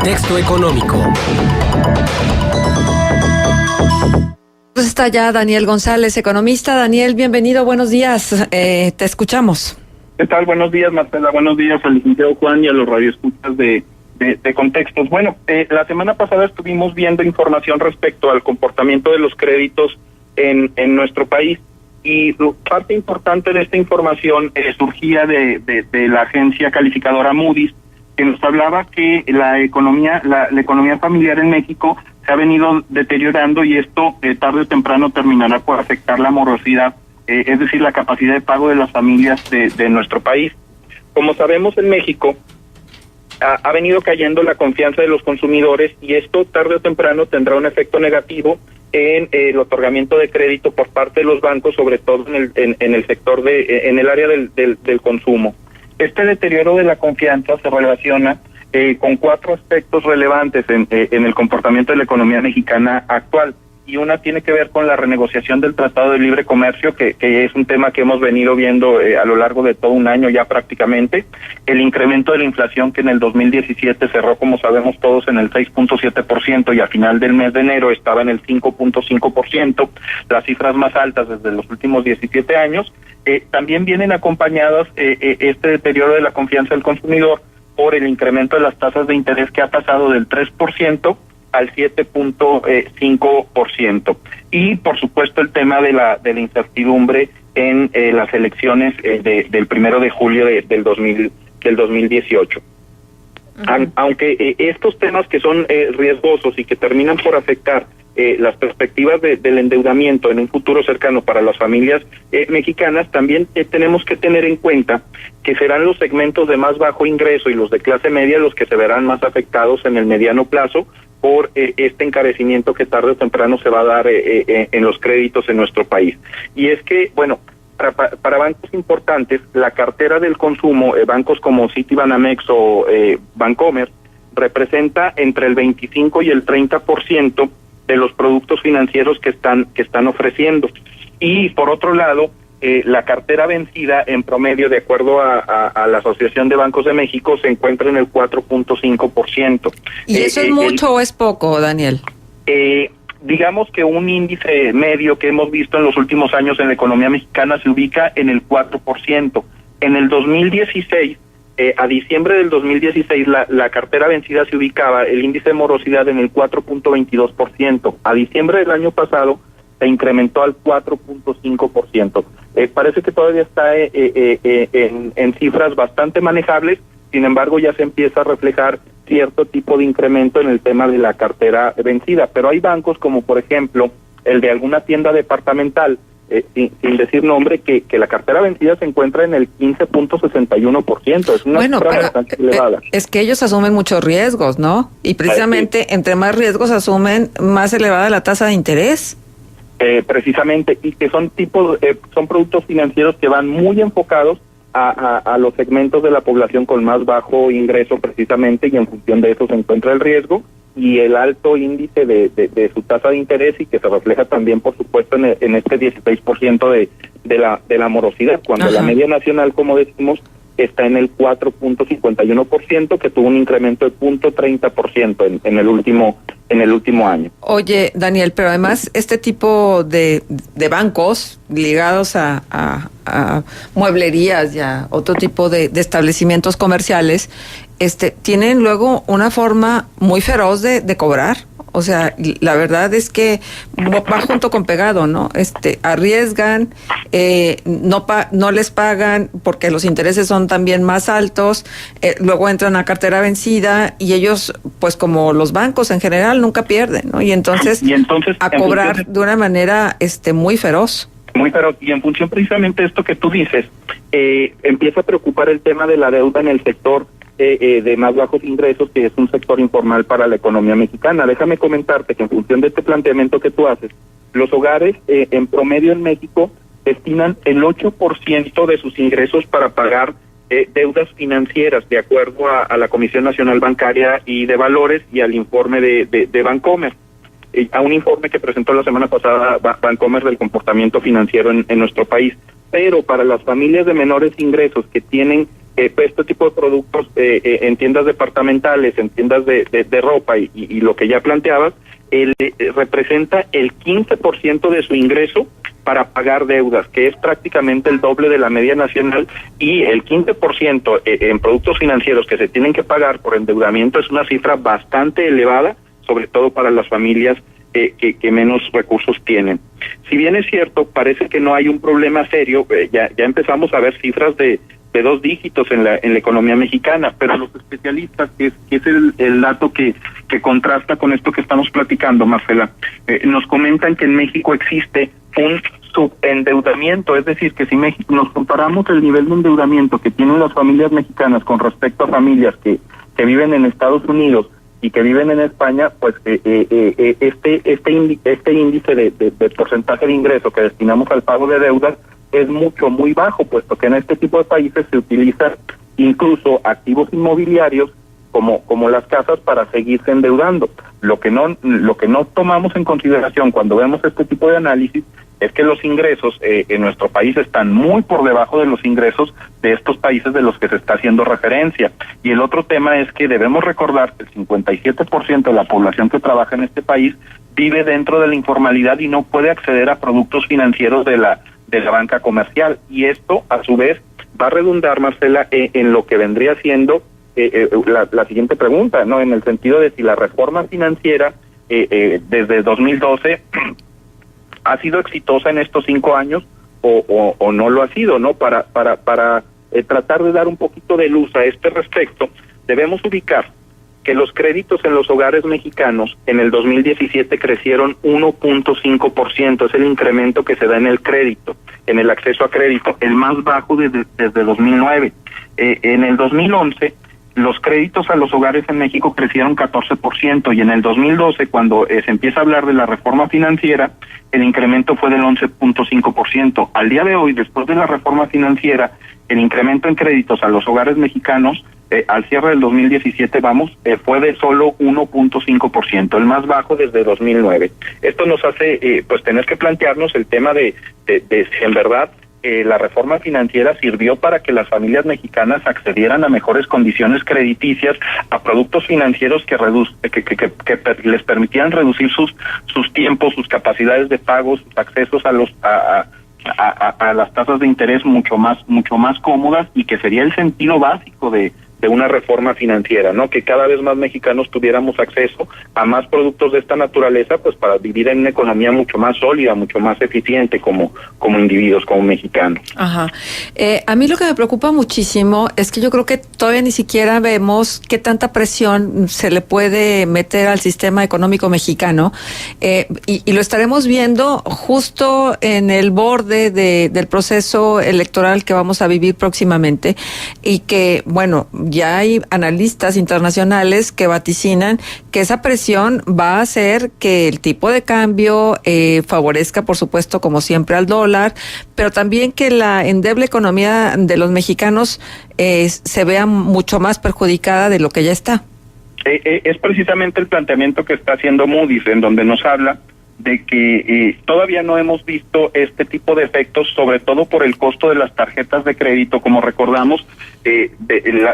Contexto económico. Pues está ya Daniel González, economista. Daniel, bienvenido, buenos días, te escuchamos. ¿Qué tal? Buenos días, Marcela. Buenos días al licenciado Juan y a los radioescuchas de Contextos. Bueno, la semana pasada estuvimos viendo información respecto al comportamiento de los créditos en nuestro país, y parte importante de esta información surgía de la agencia calificadora Moody's, que nos hablaba que la economía familiar en México se ha venido deteriorando, y esto tarde o temprano terminará por afectar la morosidad, es decir, la capacidad de pago de las familias de nuestro país. Como sabemos, en México ha venido cayendo la confianza de los consumidores, y esto tarde o temprano tendrá un efecto negativo en el otorgamiento de crédito por parte de los bancos, sobre todo en el sector en el área del consumo. Este deterioro de la confianza se relaciona con cuatro aspectos relevantes en el comportamiento de la economía mexicana actual, y una tiene que ver con la renegociación del Tratado de Libre Comercio, que es un tema que hemos venido viendo a lo largo de todo un año ya prácticamente, el incremento de la inflación, que en el 2017 cerró, como sabemos todos, en el 6.7%, y a final del mes de enero estaba en el 5.5%, las cifras más altas desde los últimos 17 años. También vienen acompañadas este deterioro de la confianza del consumidor por el incremento de las tasas de interés, que ha pasado del 3% al 7.5%, y por supuesto el tema de la incertidumbre en las elecciones del 1 de julio del 2018. Uh-huh. Aunque estos temas que son riesgosos y que terminan por afectar las perspectivas del endeudamiento en un futuro cercano para las familias mexicanas, también tenemos que tener en cuenta que serán los segmentos de más bajo ingreso y los de clase media los que se verán más afectados en el mediano plazo por este encarecimiento que tarde o temprano se va a dar en los créditos en nuestro país. Y es que, bueno, para bancos importantes, la cartera del consumo, bancos como Citibanamex o Bancomer, representa entre el 25 y el 30% de los productos financieros que están ofreciendo. Y por otro lado, la cartera vencida en promedio, de acuerdo a la Asociación de Bancos de México, se encuentra en el 4.5%. ¿Y eso es mucho o es poco, Daniel? Digamos que un índice medio que hemos visto en los últimos años en la economía mexicana se ubica en el 4%. En el 2016, a diciembre del 2016, la cartera vencida se ubicaba, el índice de morosidad, en el 4.22%. A diciembre del año pasado se incrementó al 4.5%. Parece que todavía está en cifras bastante manejables, sin embargo ya se empieza a reflejar cierto tipo de incremento en el tema de la cartera vencida, pero hay bancos como por ejemplo el de alguna tienda departamental, sin decir nombre, que la cartera vencida se encuentra en el 15.61%, es una cifra bastante elevada. Es que ellos asumen muchos riesgos, ¿no? Y precisamente entre más riesgos asumen, más elevada la tasa de interés. Precisamente, y que son productos financieros que van muy enfocados a los segmentos de la población con más bajo ingreso precisamente, y en función de eso se encuentra el riesgo y el alto índice de su tasa de interés, y que se refleja también, por supuesto, en este 16% de la morosidad, cuando Ajá. La media nacional, como decimos, está en el 4.51%, que tuvo un incremento de 0.30% en el último año. Oye, Daniel, pero además este tipo de bancos ligados a mueblerías y a otro tipo de establecimientos comerciales, tienen luego una forma muy feroz de cobrar. O sea, la verdad es que va junto con pegado, ¿no? Arriesgan, no les pagan porque los intereses son también más altos, luego entran a cartera vencida, y ellos, pues como los bancos en general, nunca pierden, ¿no? Y entonces a cobrar de una manera muy feroz. Muy feroz, y en función precisamente de esto que tú dices, empieza a preocupar el tema de la deuda en el sector de más bajos ingresos, que es un sector informal para la economía mexicana. Déjame comentarte que en función de este planteamiento que tú haces, los hogares en promedio en México destinan el 8% de sus ingresos para pagar deudas financieras, de acuerdo a la Comisión Nacional Bancaria y de Valores y al informe de Bancomer, a un informe que presentó la semana pasada Bancomer del comportamiento financiero en nuestro país. Pero para las familias de menores ingresos que tienen este tipo de productos en tiendas departamentales, en tiendas de ropa y lo que ya planteabas, representa el 15% de su ingreso para pagar deudas, que es prácticamente el doble de la media nacional, y el 15% en productos financieros que se tienen que pagar por endeudamiento es una cifra bastante elevada, sobre todo para las familias que menos recursos tienen. Si bien es cierto, parece que no hay un problema serio, ya empezamos a ver cifras de 2 dígitos en la economía mexicana, pero los especialistas, que es el dato que contrasta con esto que estamos platicando, Marcela, nos comentan que en México existe un subendeudamiento, es decir, que si nos comparamos el nivel de endeudamiento que tienen las familias mexicanas con respecto a familias que viven en Estados Unidos y que viven en España, pues este índice de porcentaje de ingreso que destinamos al pago de deudas es muy bajo, puesto que en este tipo de países se utilizan incluso activos inmobiliarios como las casas para seguirse endeudando. Lo que no tomamos en consideración cuando vemos este tipo de análisis es que los ingresos en nuestro país están muy por debajo de los ingresos de estos países de los que se está haciendo referencia. Y el otro tema es que debemos recordar que el 57% de la población que trabaja en este país vive dentro de la informalidad y no puede acceder a productos financieros de la banca comercial. Y esto, a su vez, va a redundar, Marcela, en lo que vendría siendo la siguiente pregunta, ¿no? En el sentido de si la reforma financiera desde 2012 ha sido exitosa en estos 5 años o no lo ha sido, ¿no? Para tratar de dar un poquito de luz a este respecto, debemos ubicar que los créditos en los hogares mexicanos en el 2017 crecieron 1.5%, es el incremento que se da en el crédito, en el acceso a crédito, el más bajo desde 2009. En el 2011, los créditos a los hogares en México crecieron 14%, y en el 2012, cuando se empieza a hablar de la reforma financiera, el incremento fue del 11.5%. Al día de hoy, después de la reforma financiera, el incremento en créditos a los hogares mexicanos al cierre del 2017, fue de solo 1.5%, el más bajo desde 2009. Esto nos hace pues tener que plantearnos el tema de si en verdad la reforma financiera sirvió para que las familias mexicanas accedieran a mejores condiciones crediticias, a productos financieros que les permitieran reducir sus tiempos, sus capacidades de pago, sus accesos a las tasas de interés mucho más cómodas, y que sería el sentido básico de una reforma financiera, ¿no? Que cada vez más mexicanos tuviéramos acceso a más productos de esta naturaleza, pues para vivir en una economía mucho más sólida, mucho más eficiente como individuos, como mexicanos. Ajá. A mí lo que me preocupa muchísimo es que yo creo que todavía ni siquiera vemos qué tanta presión se le puede meter al sistema económico mexicano, y lo estaremos viendo justo en el borde del proceso electoral que vamos a vivir próximamente, y que, bueno, ya hay analistas internacionales que vaticinan que esa presión va a hacer que el tipo de cambio favorezca, por supuesto, como siempre, al dólar, pero también que la endeble economía de los mexicanos se vea mucho más perjudicada de lo que ya está. Es precisamente el planteamiento que está haciendo Moody's, en donde nos habla de que todavía no hemos visto este tipo de efectos, sobre todo por el costo de las tarjetas de crédito. Como recordamos,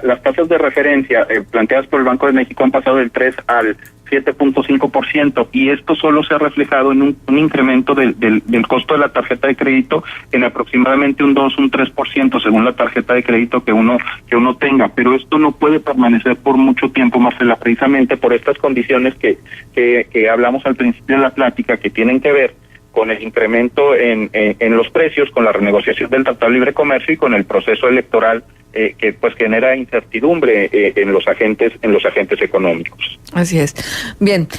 las tasas de referencia planteadas por el Banco de México han pasado del 3 al 7.5%, y esto solo se ha reflejado en un incremento del costo de la tarjeta de crédito en aproximadamente un 3% según la tarjeta de crédito que uno tenga. Pero esto no puede permanecer por mucho tiempo, Marcela, precisamente por estas condiciones que hablamos al principio de la plática, que tienen que ver con el incremento en los precios, con la renegociación del Tratado de Libre Comercio y con el proceso electoral que pues genera incertidumbre en los agentes económicos. Así es. Bien,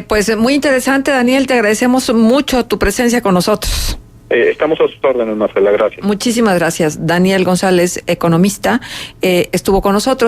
pues muy interesante, Daniel, te agradecemos mucho tu presencia con nosotros. Estamos a sus órdenes, Marcela, gracias. Muchísimas gracias. Daniel González, economista, estuvo con nosotros.